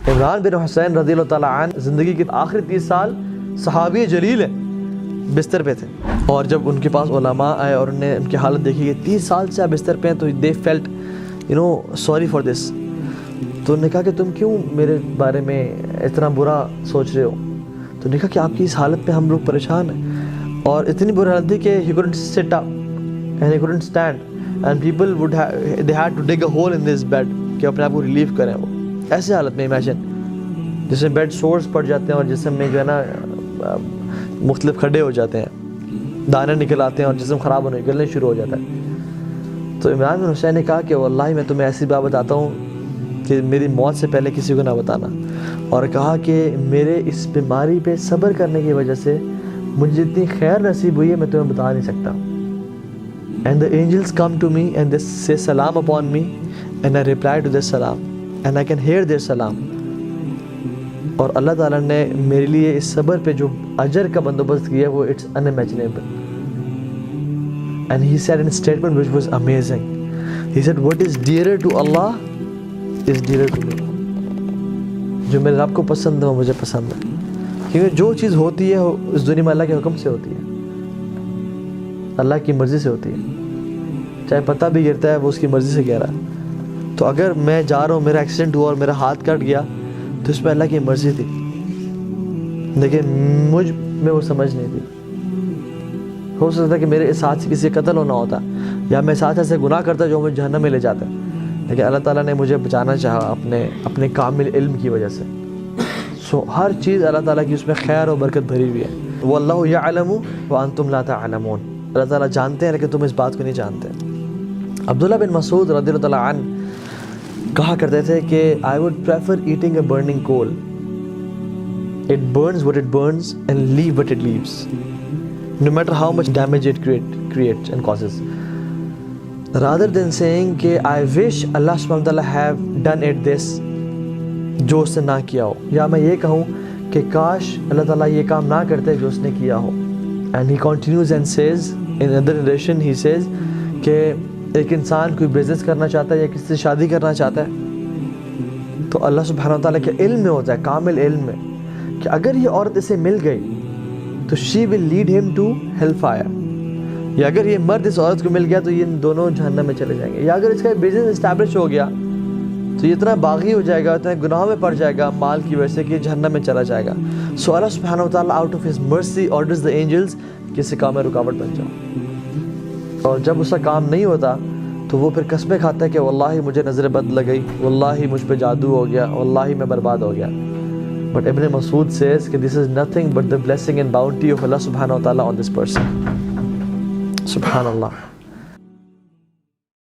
عمران بن حسین رضی اللہ تعالیٰ عنہ زندگی کے آخری 30 سال صحابی جلیل ہیں، بستر پہ تھے، اور جب ان کے پاس علماء آئے اور انہوں نے ان کی حالت دیکھی کہ 30 سال سے آپ بستر پہ ہیں، تو they felt sorry for this. تو انہوں نے کہا کہ تم کیوں میرے بارے میں اتنا برا سوچ رہے ہو؟ تو انہوں نے کہا کہ آپ کی اس حالت پہ ہم لوگ پریشان ہیں، اور اتنی بری حالت تھی کہ he couldn't sit up and he couldn't stand and people they had to dig a hole in this bed کہ اپنے آپ کو ریلیف کریں. وہ ایسے حالت میں امیجن جس میں بیڈ سورس پڑ جاتے ہیں اور جسم میں جو ہے نا مختلف کھڈے ہو جاتے ہیں، دانے نکل آتے ہیں اور جسم خراب ہونے نکلنے شروع ہو جاتا ہے. تو عمران بن حسین نے کہا کہ واللہ میں تمہیں ایسی بات بتاتا ہوں کہ میری موت سے پہلے کسی کو نہ بتانا، اور کہا کہ میرے اس بیماری پہ صبر کرنے کی وجہ سے مجھے اتنی خیر نصیب ہوئی ہے میں تمہیں بتا نہیں سکتا. And the angels come to me and they say salam upon me and I reply to their salam and I can hear their salam. اور اللہ تعالیٰ نے میرے لیے اس صبر پہ جو اجر کا بندوبست کیا وہ it's unimaginable. And he said in a statement which was amazing. He said what is dearer to Allah is dearer to me. جو میرے رب کو پسند ہے وہ مجھے پسند ہے، کیونکہ جو چیز ہوتی ہے اس دنیا میں اللہ کے حکم سے ہوتی ہے، اللہ کی مرضی سے ہوتی ہے. چاہے پتہ بھی گرتا ہے وہ اس کی مرضی سے گرا ہے. تو اگر میں جا رہا ہوں، میرا ایکسیڈنٹ ہوا اور میرا ہاتھ کٹ گیا تو اس میں اللہ کی مرضی تھی، لیکن مجھ میں وہ سمجھ نہیں تھی. ہو سکتا ہے کہ میرے اس ہاتھ سے کسی کا قتل ہونا ہوتا یا میں ساتھ ایسے گناہ کرتا جو مجھے جہنم میں لے جاتا ہے، لیکن اللہ تعالیٰ نے مجھے بچانا چاہا اپنے کامل علم کی وجہ سے. سو ہر چیز اللہ تعالیٰ کی اس میں خیر و برکت بھری ہوئی ہے. واللہ یعلم وانتم لا تعلمون. اللہ تعالیٰ جانتے ہیں لیکن تم اس بات کو نہیں جانتے. عبداللہ بن مسعود رضی اللہ تعالیٰ عنہ کہا کرتے تھے کہ I would prefer eating a burning coal. It burns what it burns and leave what it leaves, no matter how much damage it creates and causes, rather than saying کہ I wish Allah subhanahu wa ta'ala have done it this, جو اس نے نہ کیا ہو، یا میں یہ کہوں کہ کاش اللہ تعالیٰ یہ کام نہ کرتے جو اس نے کیا ہو. And he continues and says in another narration he says کہ ایک انسان کوئی بزنس کرنا چاہتا ہے یا کسی سے شادی کرنا چاہتا ہے تو اللہ سبحانہ و تعالیٰ کے علم میں ہوتا ہے، کامل علم میں، کہ اگر یہ عورت اسے مل گئی تو she will lead him to hellfire، یا اگر یہ مرد اس عورت کو مل گیا تو یہ دونوں جہنم میں چلے جائیں گے، یا اگر اس کا بزنس اسٹیبلش ہو گیا تو یہ اتنا باغی ہو جائے گا، اتنا گناہوں میں پڑ جائے گا مال کی وجہ سے کہ جہنم میں چلا جائے گا. سو اللہ سبحانہ و تعالیٰ out of his mercy orders the angels کہ اس کام میں رکاوٹ بن جاؤ، اور جب اس کا کام نہیں ہوتا تو وہ پھر قسمیں کھاتا ہے کہ واللہ مجھے نظر بد لگ گئی، واللہ مجھ پہ جادو ہو گیا، واللہ میں برباد ہو گیا. بٹ ابن مسعود says کہ this is nothing but the blessing and bounty of Allah subhanahu wa ta'ala on this person. سبحان اللہ.